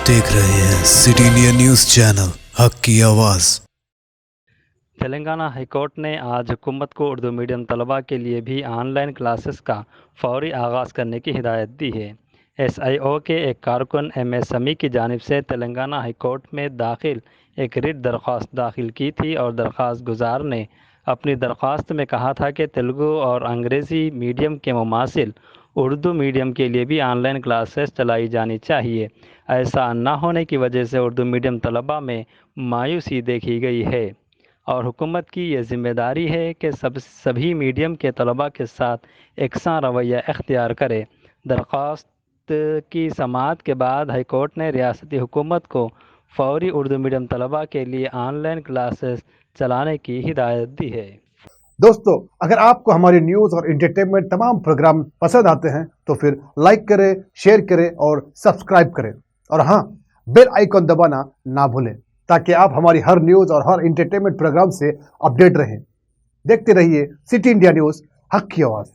आप देख रहे हैं सिटी इंडिया न्यूज़ चैनल हक की आवाज़। तेलंगाना हाईकोर्ट ने आज हुकूमत को उर्दू मीडियम तलबा के लिए भी ऑनलाइन क्लासेस का फौरी आगाज़ करने की हिदायत दी है। SIO के एक कारकुन MS समी की जानिब से तेलंगाना हाईकोर्ट में दाखिल एक रिट दरख्वास्त दाखिल की थी और दरख्वास्त गुजार ने अपनी दरख्वास्त में कहा था कि तेलुगु और अंग्रेज़ी मीडियम के मुमासिल उर्दू मीडियम के लिए भी ऑनलाइन क्लासेस चलाई जानी चाहिए। ऐसा न होने की वजह से उर्दू मीडियम तलबा में मायूसी देखी गई है और हुकूमत की ये ज़िम्मेदारी है कि सभी मीडियम के तलबा के साथ एकसा रवैया इख्तियार करे। दरख्वास्त की समाअत के बाद हाईकोर्ट ने रियासती हुकूमत को फौरी उर्दू मीडियम तलबा के लिए ऑनलाइन क्लासेस चलाने की हिदायत दी है। दोस्तों, अगर आपको हमारी न्यूज़ और एंटरटेनमेंट तमाम प्रोग्राम पसंद आते हैं तो फिर लाइक करें, शेयर करें और सब्सक्राइब करें। और हाँ, बेल आइकन दबाना ना भूलें ताकि आप हमारी हर न्यूज़ और हर एंटरटेनमेंट प्रोग्राम से अपडेट रहें। देखते रहिए सिटी इंडिया न्यूज़, हक की आवाज़।